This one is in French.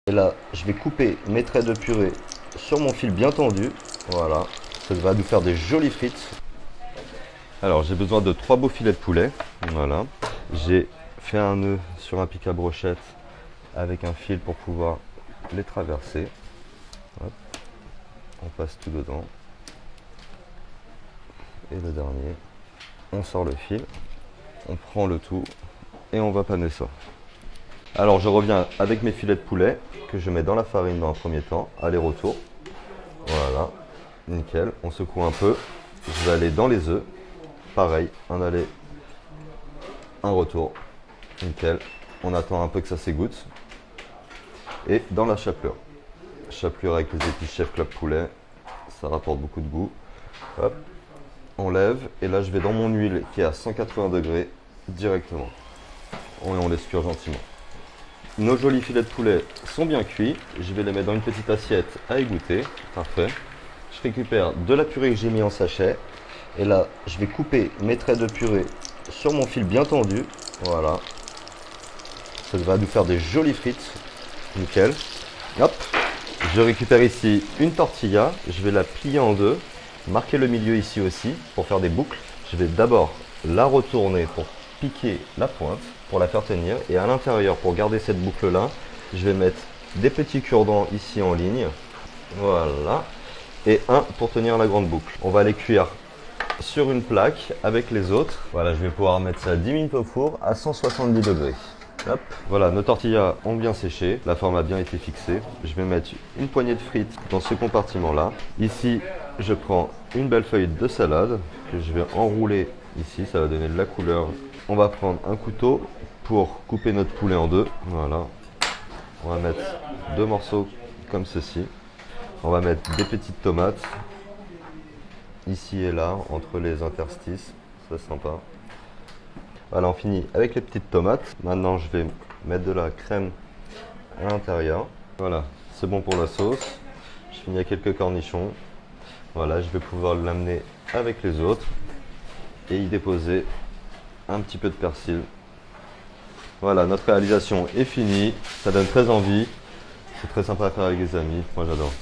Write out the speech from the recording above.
Et là, je vais couper mes traits de purée sur mon fil bien tendu. Voilà, ça va nous faire des jolies frites. Alors, j'ai besoin de 3 beaux filets de poulet. Voilà, j'ai fait un nœud sur un pic à brochette avec un fil pour pouvoir les traverser. Hop. On passe tout dedans. Et le dernier, on sort le fil, on prend le tout et on va paner ça. Alors je reviens avec mes filets de poulet que je mets dans la farine dans un premier temps, aller-retour. Voilà, nickel, on secoue un peu. Je vais aller dans les œufs, pareil, un aller, un retour, nickel. On attend un peu que ça s'égoutte. Et dans la chapelure. Chapelure avec les épices Chef Club Poulet, ça rapporte beaucoup de goût. Hop, on lève et là je vais dans mon huile qui est à 180 degrés directement. Et on laisse cuire gentiment. Nos jolis filets de poulet sont bien cuits. Je vais les mettre dans une petite assiette à égoutter. Parfait. Je récupère de la purée que j'ai mis en sachet. Et là, je vais couper mes traits de purée sur mon fil bien tendu. Voilà. Ça va nous faire des jolies frites. Nickel. Hop. Je récupère ici une tortilla. Je vais la plier en deux. Marquer le milieu ici aussi pour faire des boucles. Je vais d'abord la retourner pour piquer la pointe, pour la faire tenir. Et à l'intérieur, pour garder cette boucle là, je vais mettre des petits cure-dents ici en ligne. Voilà. Et un pour tenir la grande boucle. On va les cuire sur une plaque avec les autres. Voilà, je vais pouvoir mettre ça 10 minutes au four à 170 degrés. Hop. Voilà, nos tortillas ont bien séché, la forme a bien été fixée. Je vais mettre une poignée de frites dans ce compartiment là. Ici, je prends une belle feuille de salade que je vais enrouler ici, ça va donner de la couleur. On va prendre un couteau pour couper notre poulet en deux. Voilà. On va mettre 2 morceaux comme ceci. On va mettre des petites tomates ici et là, entre les interstices. C'est sympa. Voilà, on finit avec les petites tomates. Maintenant, je vais mettre de la crème à l'intérieur. Voilà, c'est bon pour la sauce. Je finis avec quelques cornichons. Voilà, je vais pouvoir l'amener avec les autres et y déposer un petit peu de persil. Voilà, notre réalisation est finie. Ça donne très envie. C'est très sympa à faire avec les amis. Moi, j'adore.